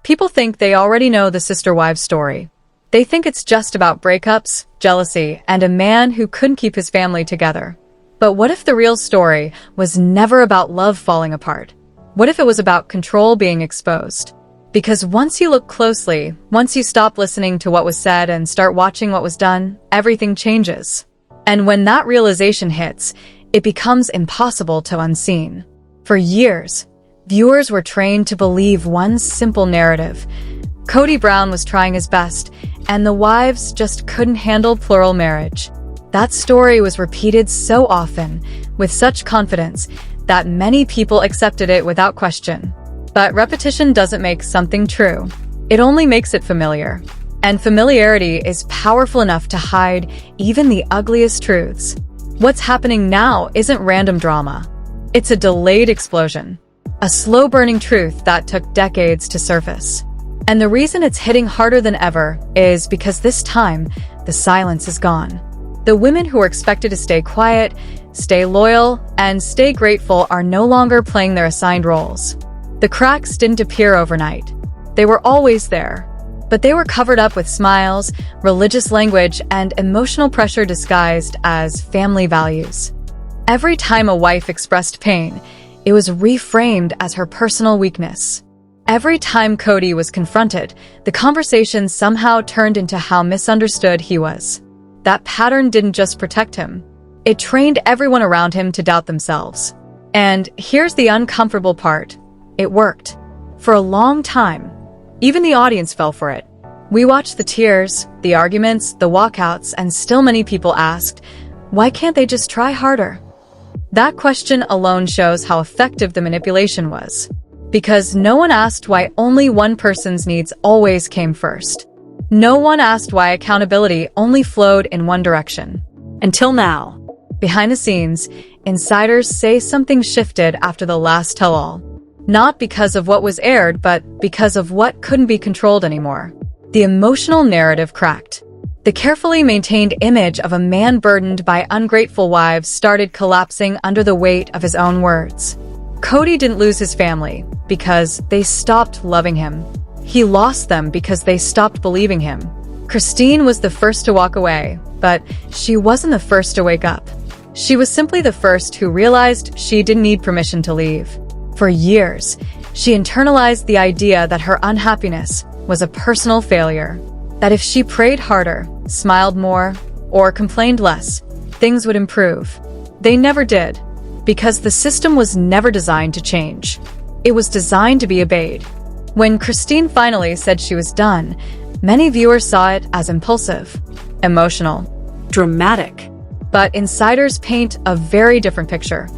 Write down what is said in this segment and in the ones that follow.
People think they already know the sister wives story. They think it's just about breakups, jealousy, and a man who couldn't keep his family together. But what if the real story was never about love falling apart? What if it was about control being exposed? Because once you look closely, once you stop listening to what was said and start watching what was done, everything changes. And when that realization hits, it becomes impossible to unseen. For years, viewers were trained to believe one simple narrative. Kody Brown was trying his best, and the wives just couldn't handle plural marriage. That story was repeated so often, with such confidence, that many people accepted it without question. But repetition doesn't make something true. It only makes it familiar. And familiarity is powerful enough to hide even the ugliest truths. What's happening now isn't random drama. It's a delayed explosion. A slow-burning truth that took decades to surface. And the reason it's hitting harder than ever is because this time, the silence is gone. The women who were expected to stay quiet, stay loyal, and stay grateful are no longer playing their assigned roles. The cracks didn't appear overnight. They were always there. But they were covered up with smiles, religious language, and emotional pressure disguised as family values. Every time a wife expressed pain, it was reframed as her personal weakness. Every time Kody was confronted, the conversation somehow turned into how misunderstood he was. That pattern didn't just protect him. It trained everyone around him to doubt themselves. And here's the uncomfortable part. It worked. For a long time. Even the audience fell for it. We watched the tears, the arguments, the walkouts, and still many people asked, why can't they just try harder? That question alone shows how effective the manipulation was. Because no one asked why only one person's needs always came first. No one asked why accountability only flowed in one direction. Until now. Behind the scenes, insiders say something shifted after the last tell-all. Not because of what was aired, but because of what couldn't be controlled anymore. The emotional narrative cracked. The carefully maintained image of a man burdened by ungrateful wives started collapsing under the weight of his own words. Kody didn't lose his family because they stopped loving him. He lost them because they stopped believing him. Christine was the first to walk away, but she wasn't the first to wake up. She was simply the first who realized she didn't need permission to leave. For years, she internalized the idea that her unhappiness was a personal failure. That if she prayed harder, smiled more, or complained less, things would improve. They never did. Because the system was never designed to change. It was designed to be obeyed. When Christine finally said she was done, many viewers saw it as impulsive, emotional, dramatic. But insiders paint a very different picture.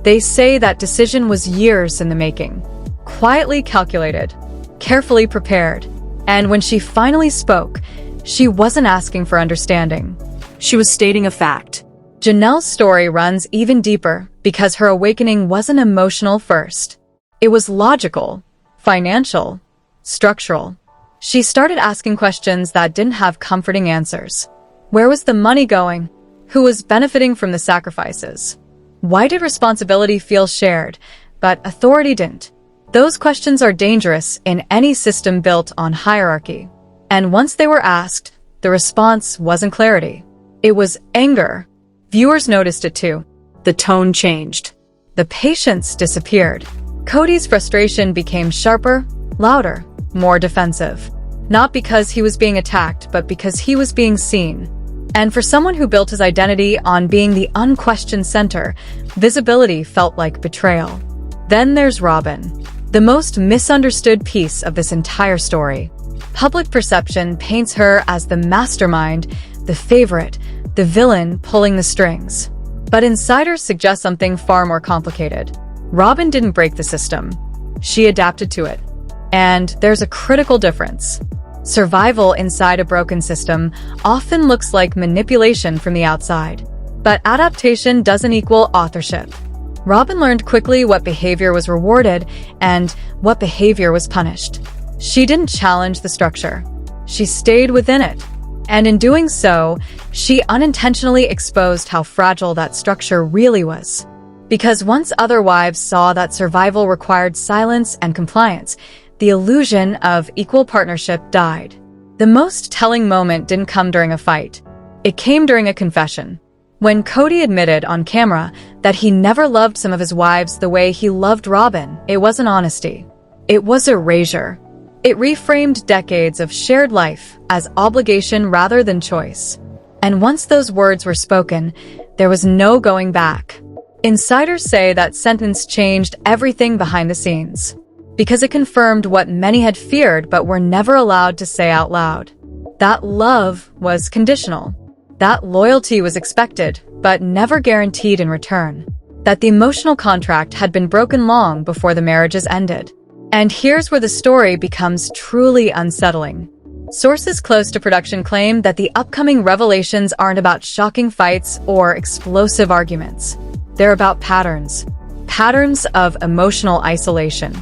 They say that decision was years in the making, quietly calculated, carefully prepared. And when she finally spoke, she wasn't asking for understanding. She was stating a fact. Janelle's story runs even deeper because her awakening wasn't emotional first. It was logical, financial, structural. She started asking questions that didn't have comforting answers. Where was the money going? Who was benefiting from the sacrifices? Why did responsibility feel shared, but authority didn't? Those questions are dangerous in any system built on hierarchy. And once they were asked, the response wasn't clarity. It was anger. Viewers noticed it too. The tone changed. The patience disappeared. Kody's frustration became sharper, louder, more defensive. Not because he was being attacked, but because he was being seen. And for someone who built his identity on being the unquestioned center, visibility felt like betrayal. Then there's Robin, the most misunderstood piece of this entire story. Public perception paints her as the mastermind, the favorite, the villain pulling the strings. But insiders suggest something far more complicated. Robin didn't break the system. She adapted to it. And there's a critical difference. Survival inside a broken system often looks like manipulation from the outside. But adaptation doesn't equal authorship. Robin learned quickly what behavior was rewarded and what behavior was punished. She didn't challenge the structure. She stayed within it. And in doing so, she unintentionally exposed how fragile that structure really was. Because once other wives saw that survival required silence and compliance, the illusion of equal partnership died. The most telling moment didn't come during a fight. It came during a confession. When Cody admitted on camera that he never loved some of his wives the way he loved Robin, it wasn't honesty. It was erasure. It reframed decades of shared life as obligation rather than choice. And once those words were spoken, there was no going back. Insiders say that sentence changed everything behind the scenes, because it confirmed what many had feared but were never allowed to say out loud. That love was conditional. That loyalty was expected, but never guaranteed in return. That the emotional contract had been broken long before the marriages ended. And here's where the story becomes truly unsettling. Sources close to production claim that the upcoming revelations aren't about shocking fights or explosive arguments. They're about patterns. Patterns of emotional isolation.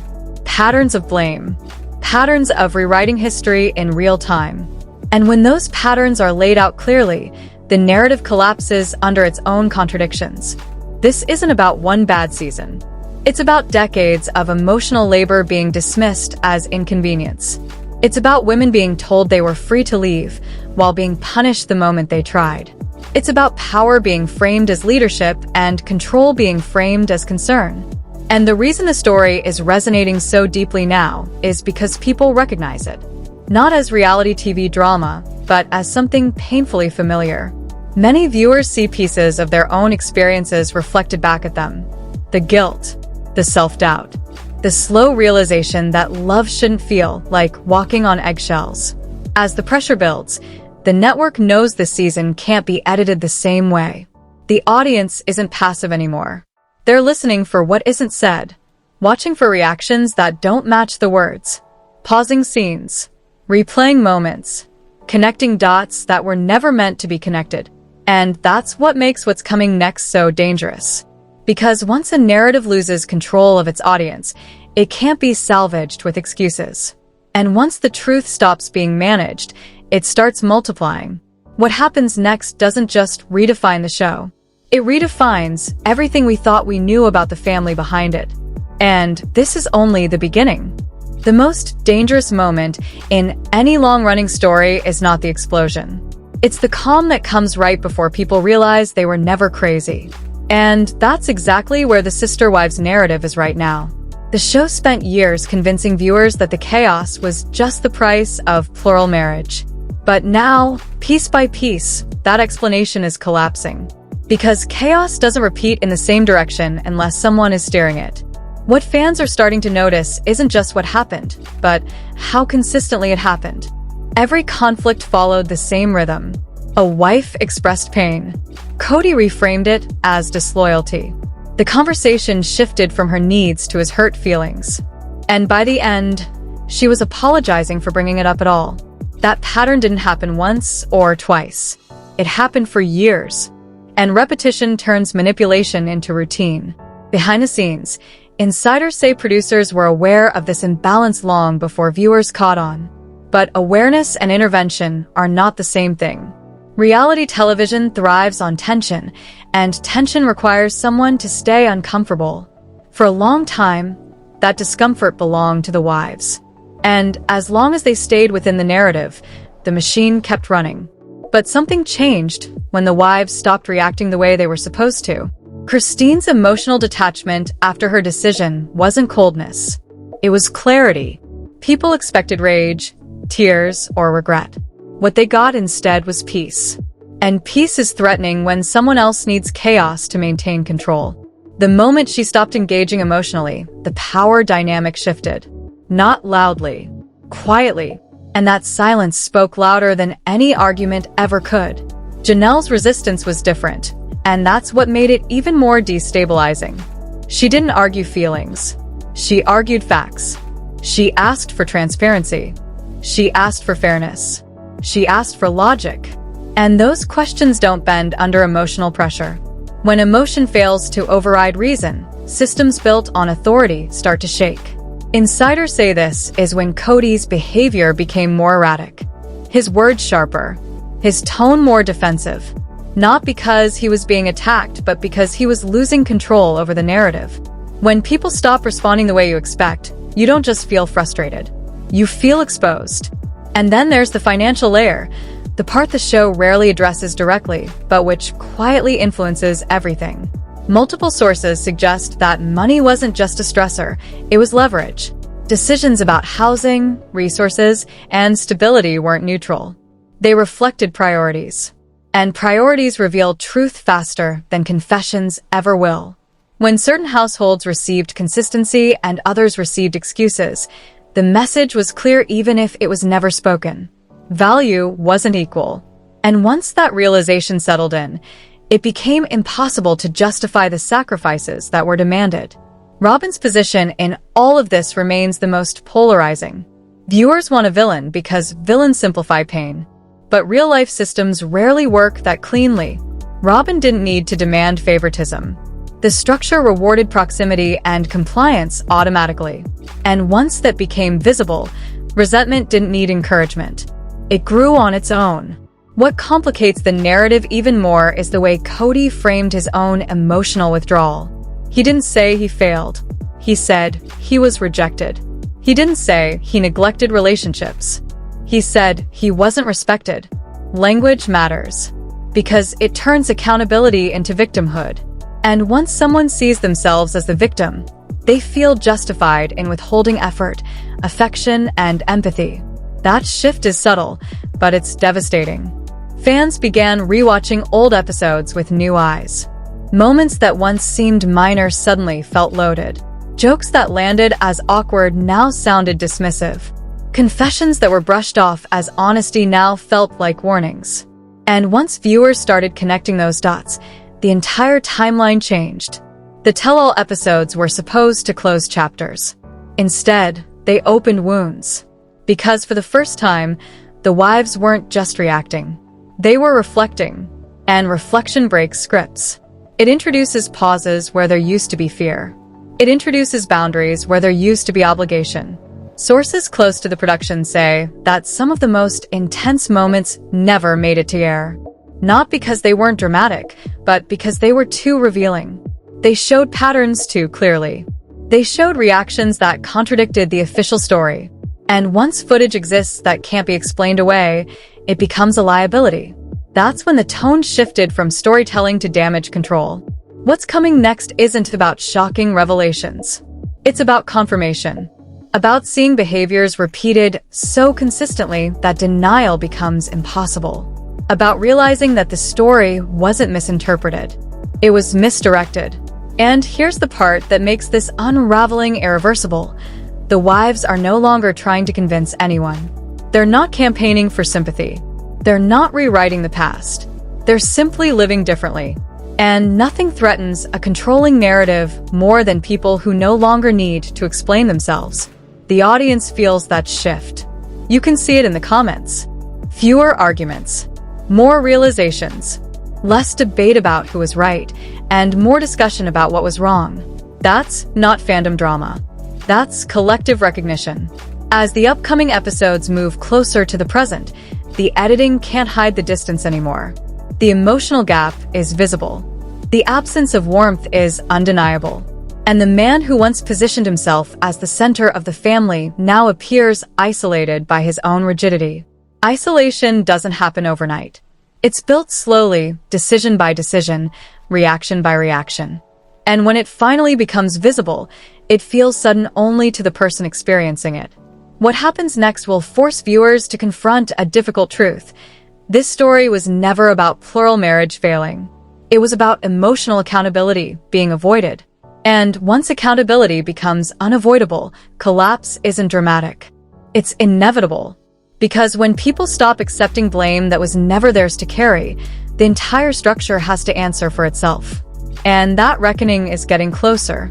Patterns of blame. Patterns of rewriting history in real time. And when those patterns are laid out clearly, the narrative collapses under its own contradictions. This isn't about one bad season. It's about decades of emotional labor being dismissed as inconvenience. It's about women being told they were free to leave, while being punished the moment they tried. It's about power being framed as leadership and control being framed as concern. And the reason the story is resonating so deeply now is because people recognize it. Not as reality TV drama, but as something painfully familiar. Many viewers see pieces of their own experiences reflected back at them. The guilt, the self-doubt, the slow realization that love shouldn't feel like walking on eggshells. As the pressure builds, the network knows this season can't be edited the same way. The audience isn't passive anymore. They're listening for what isn't said, watching for reactions that don't match the words, pausing scenes, replaying moments, connecting dots that were never meant to be connected. And that's what makes what's coming next so dangerous. Because once a narrative loses control of its audience, it can't be salvaged with excuses. And once the truth stops being managed, it starts multiplying. What happens next doesn't just redefine the show. It redefines everything we thought we knew about the family behind it. And this is only the beginning. The most dangerous moment in any long-running story is not the explosion. It's the calm that comes right before people realize they were never crazy. And that's exactly where the Sister Wives narrative is right now. The show spent years convincing viewers that the chaos was just the price of plural marriage. But now, piece by piece, that explanation is collapsing. Because chaos doesn't repeat in the same direction unless someone is steering it. What fans are starting to notice isn't just what happened, but how consistently it happened. Every conflict followed the same rhythm. A wife expressed pain. Cody reframed it as disloyalty. The conversation shifted from her needs to his hurt feelings. And by the end, she was apologizing for bringing it up at all. That pattern didn't happen once or twice. It happened for years. And repetition turns manipulation into routine. Behind the scenes, insiders say producers were aware of this imbalance long before viewers caught on. But awareness and intervention are not the same thing. Reality television thrives on tension, and tension requires someone to stay uncomfortable. For a long time, that discomfort belonged to the wives. And as long as they stayed within the narrative, the machine kept running. But something changed when the wives stopped reacting the way they were supposed to. Christine's emotional detachment after her decision wasn't coldness. It was clarity. People expected rage, tears, or regret. What they got instead was peace. And peace is threatening when someone else needs chaos to maintain control. The moment she stopped engaging emotionally, the power dynamic shifted. Not loudly, quietly. And that silence spoke louder than any argument ever could. Janelle's resistance was different, and that's what made it even more destabilizing. She didn't argue feelings. She argued facts. She asked for transparency. She asked for fairness. She asked for logic. And those questions don't bend under emotional pressure. When emotion fails to override reason, systems built on authority start to shake. Insiders say this is when Cody's behavior became more erratic. His words sharper. His tone more defensive. Not because he was being attacked, but because he was losing control over the narrative. When people stop responding the way you expect, You don't just feel frustrated. You feel exposed. And then there's the financial layer, the part the show rarely addresses directly, but which quietly influences everything. Multiple sources suggest that money wasn't just a stressor, it was leverage. Decisions about housing, resources, and stability weren't neutral. They reflected priorities. And priorities reveal truth faster than confessions ever will. When certain households received consistency and others received excuses, the message was clear even if it was never spoken. Value wasn't equal. And once that realization settled in, it became impossible to justify the sacrifices that were demanded. Robin's position in all of this remains the most polarizing. Viewers want a villain because villains simplify pain. But real-life systems rarely work that cleanly. Robin didn't need to demand favoritism. The structure rewarded proximity and compliance automatically. And once that became visible, resentment didn't need encouragement. It grew on its own. What complicates the narrative even more is the way Cody framed his own emotional withdrawal. He didn't say he failed. He said he was rejected. He didn't say he neglected relationships. He said he wasn't respected. Language matters, because it turns accountability into victimhood. And once someone sees themselves as the victim, they feel justified in withholding effort, affection, and empathy. That shift is subtle, but it's devastating. Fans began rewatching old episodes with new eyes. Moments that once seemed minor suddenly felt loaded. Jokes that landed as awkward now sounded dismissive. Confessions that were brushed off as honesty now felt like warnings. And once viewers started connecting those dots, the entire timeline changed. The tell-all episodes were supposed to close chapters. Instead, they opened wounds. Because for the first time, the wives weren't just reacting. They were reflecting. And reflection breaks scripts. It introduces pauses where there used to be fear. It introduces boundaries where there used to be obligation. Sources close to the production say that some of the most intense moments never made it to air. Not because they weren't dramatic, but because they were too revealing. They showed patterns too clearly. They showed reactions that contradicted the official story. And once footage exists that can't be explained away, it becomes a liability. That's when the tone shifted from storytelling to damage control. What's coming next isn't about shocking revelations. It's about confirmation. About seeing behaviors repeated so consistently that denial becomes impossible. About realizing that the story wasn't misinterpreted. It was misdirected. And here's the part that makes this unraveling irreversible. The wives are no longer trying to convince anyone. They're not campaigning for sympathy. They're not rewriting the past. They're simply living differently. And nothing threatens a controlling narrative more than people who no longer need to explain themselves. The audience feels that shift. You can see it in the comments. Fewer arguments. More realizations. Less debate about who was right, and more discussion about what was wrong. That's not fandom drama. That's collective recognition. As the upcoming episodes move closer to the present, the editing can't hide the distance anymore. The emotional gap is visible. The absence of warmth is undeniable. And the man who once positioned himself as the center of the family now appears isolated by his own rigidity. Isolation doesn't happen overnight. It's built slowly, decision by decision, reaction by reaction. And when it finally becomes visible, it feels sudden only to the person experiencing it. What happens next will force viewers to confront a difficult truth. This story was never about plural marriage failing. It was about emotional accountability being avoided. And once accountability becomes unavoidable, collapse isn't dramatic. It's inevitable. Because when people stop accepting blame that was never theirs to carry, the entire structure has to answer for itself. And that reckoning is getting closer.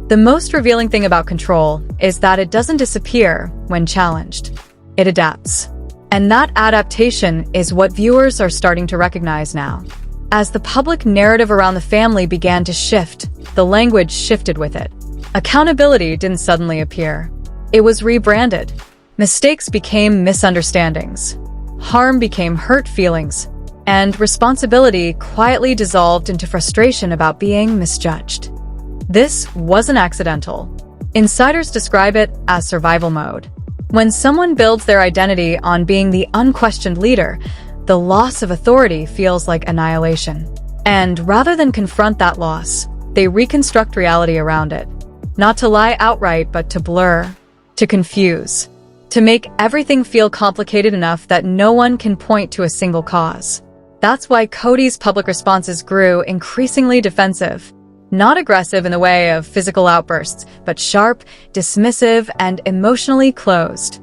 The most revealing thing about control is that it doesn't disappear when challenged. It adapts. And that adaptation is what viewers are starting to recognize now. As the public narrative around the family began to shift, the language shifted with it. Accountability didn't suddenly appear. It was rebranded. Mistakes became misunderstandings. Harm became hurt feelings. And responsibility quietly dissolved into frustration about being misjudged. This wasn't accidental. Insiders describe it as survival mode. When someone builds their identity on being the unquestioned leader, the loss of authority feels like annihilation. And rather than confront that loss, they reconstruct reality around it. Not to lie outright, but to blur, to confuse, to make everything feel complicated enough that no one can point to a single cause. That's why Cody's public responses grew increasingly defensive. Not aggressive in the way of physical outbursts, but sharp, dismissive, and emotionally closed.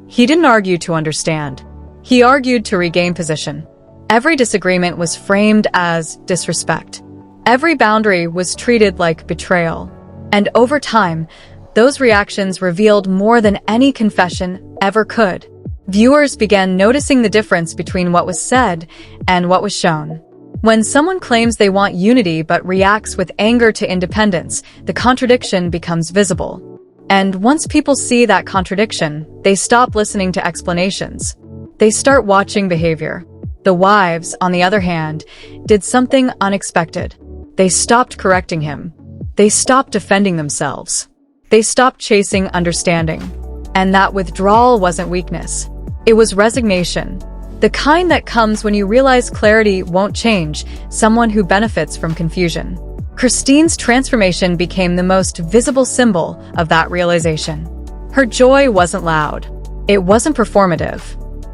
He didn't argue to understand. He argued to regain position. Every disagreement was framed as disrespect. Every boundary was treated like betrayal. And over time, those reactions revealed more than any confession ever could. Viewers began noticing the difference between what was said and what was shown. When someone claims they want unity but reacts with anger to independence, the contradiction becomes visible. And once people see that contradiction, they stop listening to explanations. They start watching behavior. The wives, on the other hand, did something unexpected. They stopped correcting him. They stopped defending themselves. They stopped chasing understanding. And that withdrawal wasn't weakness. It was resignation. The kind that comes when you realize clarity won't change someone who benefits from confusion. Christine's transformation became the most visible symbol of that realization. Her joy wasn't loud. It wasn't performative.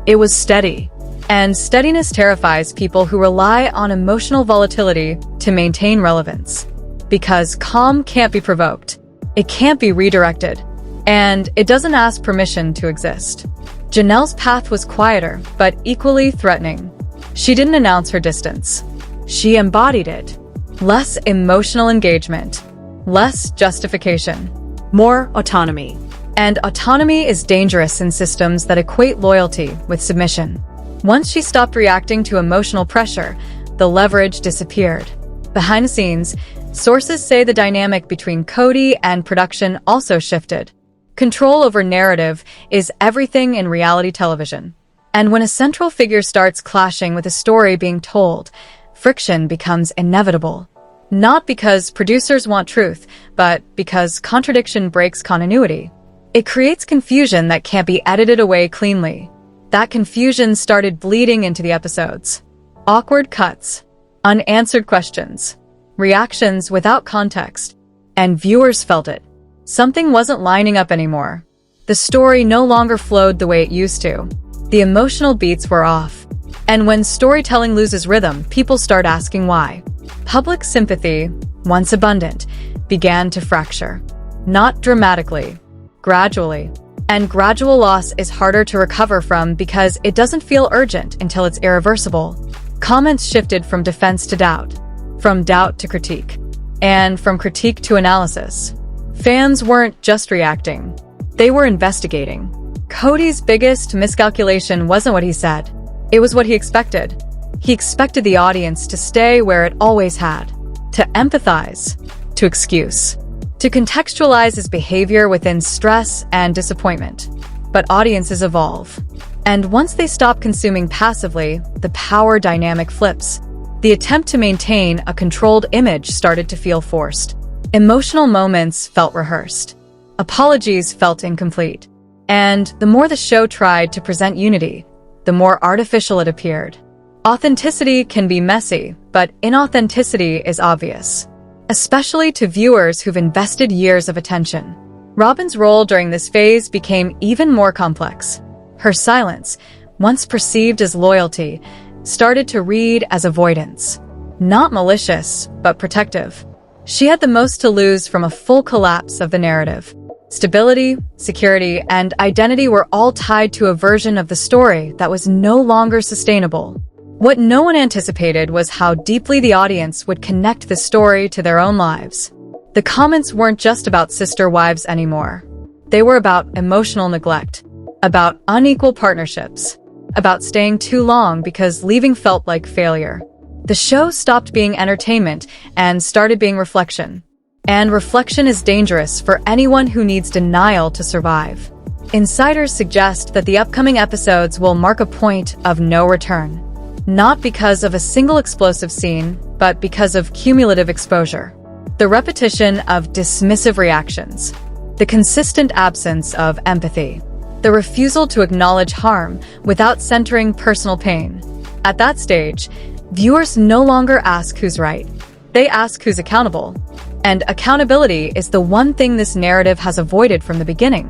It was steady. And steadiness terrifies people who rely on emotional volatility to maintain relevance. Because calm can't be provoked. It can't be redirected. And it doesn't ask permission to exist. Janelle's path was quieter, but equally threatening. She didn't announce her distance. She embodied it. Less emotional engagement. Less justification. More autonomy. And autonomy is dangerous in systems that equate loyalty with submission. Once she stopped reacting to emotional pressure, the leverage disappeared. Behind the scenes, sources say the dynamic between Cody and production also shifted. Control over narrative is everything in reality television. And when a central figure starts clashing with a story being told, friction becomes inevitable. Not because producers want truth, but because contradiction breaks continuity. It creates confusion that can't be edited away cleanly. That confusion started bleeding into the episodes. Awkward cuts, unanswered questions, reactions without context, and viewers felt it. Something wasn't lining up anymore. The story no longer flowed the way it used to. The emotional beats were off. And when storytelling loses rhythm, people start asking why. Public sympathy, once abundant, began to fracture. Not dramatically, gradually. And gradual loss is harder to recover from because it doesn't feel urgent until it's irreversible. Comments shifted from defense to doubt, from doubt to critique, and from critique to analysis. Fans weren't just reacting. They were investigating. Cody's biggest miscalculation wasn't what he said. It was what he expected. He expected the audience to stay where it always had. To empathize. To excuse. To contextualize his behavior within stress and disappointment. But audiences evolve. And once they stop consuming passively, the power dynamic flips. The attempt to maintain a controlled image started to feel forced. Emotional moments felt rehearsed. Apologies felt incomplete. And the more the show tried to present unity, the more artificial it appeared. Authenticity can be messy, but inauthenticity is obvious. Especially to viewers who've invested years of attention. Robin's role during this phase became even more complex. Her silence, once perceived as loyalty, started to read as avoidance. Not malicious, but protective. She had the most to lose from a full collapse of the narrative. Stability, security, and identity were all tied to a version of the story that was no longer sustainable. What no one anticipated was how deeply the audience would connect the story to their own lives. The comments weren't just about sister wives anymore. They were about emotional neglect, about unequal partnerships, about staying too long because leaving felt like failure. The show stopped being entertainment and started being reflection. And reflection is dangerous for anyone who needs denial to survive. Insiders suggest that the upcoming episodes will mark a point of no return. Not because of a single explosive scene, but because of cumulative exposure. The repetition of dismissive reactions. the consistent absence of empathy, the refusal to acknowledge harm without centering personal pain. At that stage, viewers no longer ask who's right. They ask who's accountable. And accountability is the one thing this narrative has avoided from the beginning.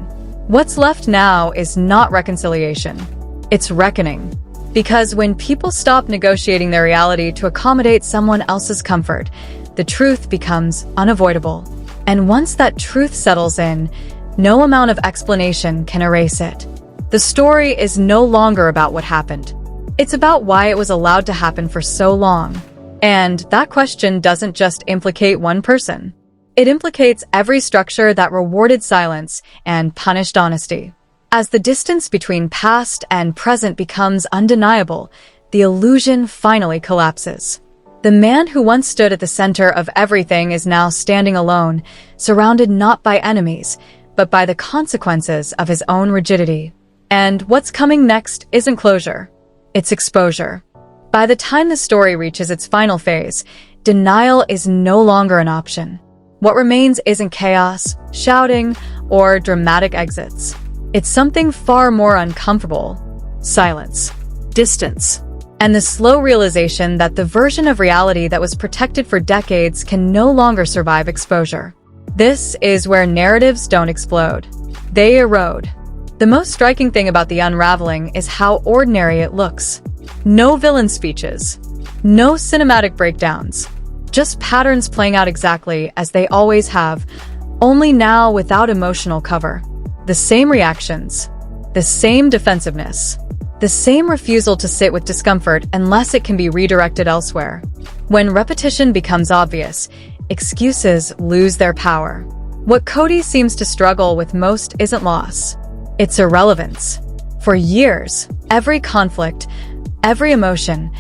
What's left now is not reconciliation. It's reckoning. Because when people stop negotiating their reality to accommodate someone else's comfort, the truth becomes unavoidable. And once that truth settles in, no amount of explanation can erase it. The story is no longer about what happened. It's about why it was allowed to happen for so long. And that question doesn't just implicate one person. It implicates every structure that rewarded silence and punished honesty. As the distance between past and present becomes undeniable, the illusion finally collapses. The man who once stood at the center of everything is now standing alone, surrounded not by enemies, but by the consequences of his own rigidity. And what's coming next isn't closure. It's exposure. By the time the story reaches its final phase, denial is no longer an option. What remains isn't chaos, shouting, or dramatic exits. It's something far more uncomfortable: silence, distance, and the slow realization that the version of reality that was protected for decades can no longer survive exposure. This is where narratives don't explode. They erode. The most striking thing about the unraveling is how ordinary it looks. No villain speeches, no cinematic breakdowns, just patterns playing out exactly as they always have, only now without emotional cover. The same reactions, the same defensiveness, the same refusal to sit with discomfort unless it can be redirected elsewhere. When repetition becomes obvious, excuses lose their power. What Cody seems to struggle with most isn't loss. It's irrelevance. For years, every conflict, every emotion,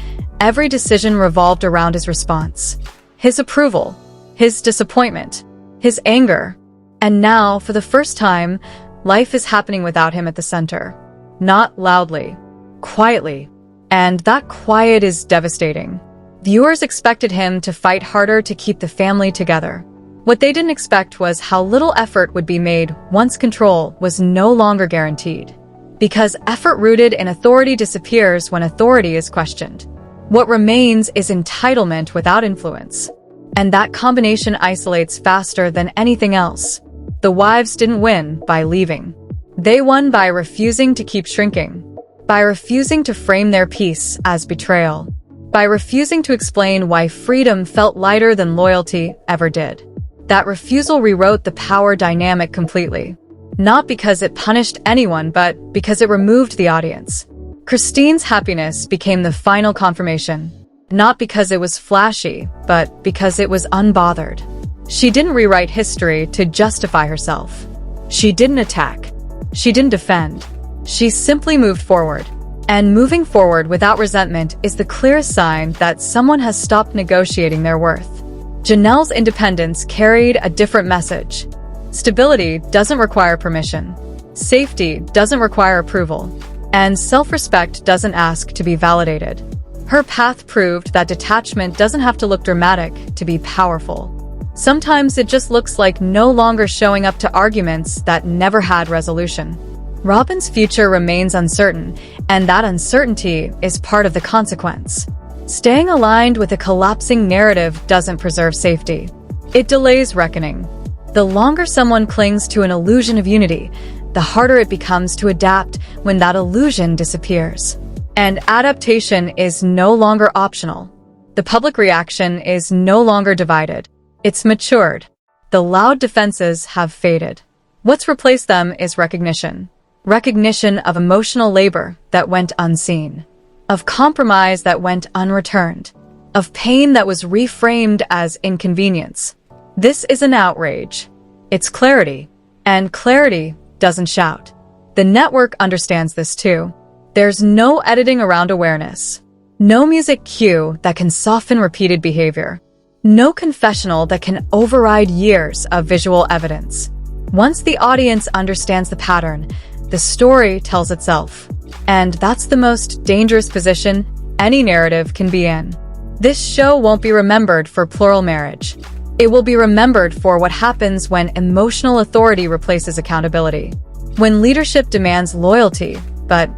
every decision revolved around his response. His approval, his disappointment, his anger. And now, for the first time, life is happening without him at the center. Not loudly, quietly. And that quiet is devastating. Viewers expected him to fight harder to keep the family together. What they didn't expect was how little effort would be made once control was no longer guaranteed. Because effort rooted in authority disappears when authority is questioned. What remains is entitlement without influence. And that combination isolates faster than anything else. The wives didn't win by leaving. They won by refusing to keep shrinking, by refusing to frame their peace as betrayal, by refusing to explain why freedom felt lighter than loyalty ever did. That refusal rewrote the power dynamic completely. Not because it punished anyone, but because it removed the audience. Christine's happiness became the final confirmation, not because it was flashy, but because it was unbothered. She didn't rewrite history to justify herself. She didn't attack. She didn't defend. She simply moved forward. And moving forward without resentment is the clearest sign that someone has stopped negotiating their worth. Janelle's independence carried a different message. Stability doesn't require permission. Safety doesn't require approval. And self-respect doesn't ask to be validated. Her path proved that detachment doesn't have to look dramatic to be powerful. Sometimes it just looks like no longer showing up to arguments that never had resolution. Robin's future remains uncertain, and that uncertainty is part of the consequence. Staying aligned with a collapsing narrative doesn't preserve safety. It delays reckoning. The longer someone clings to an illusion of unity, the harder it becomes to adapt when that illusion disappears. And adaptation is no longer optional. The public reaction is no longer divided. It's matured. The loud defenses have faded. What's replaced them is recognition. Recognition of emotional labor that went unseen, of compromise that went unreturned, of pain that was reframed as inconvenience. This isn't outrage. It's clarity. And clarity doesn't shout. The network understands this too. There's no editing around awareness. No music cue that can soften repeated behavior. No confessional that can override years of visual evidence. Once the audience understands the pattern, the story tells itself. And that's the most dangerous position any narrative can be in. This show won't be remembered for plural marriage. It will be remembered for what happens when emotional authority replaces accountability. When leadership demands loyalty, but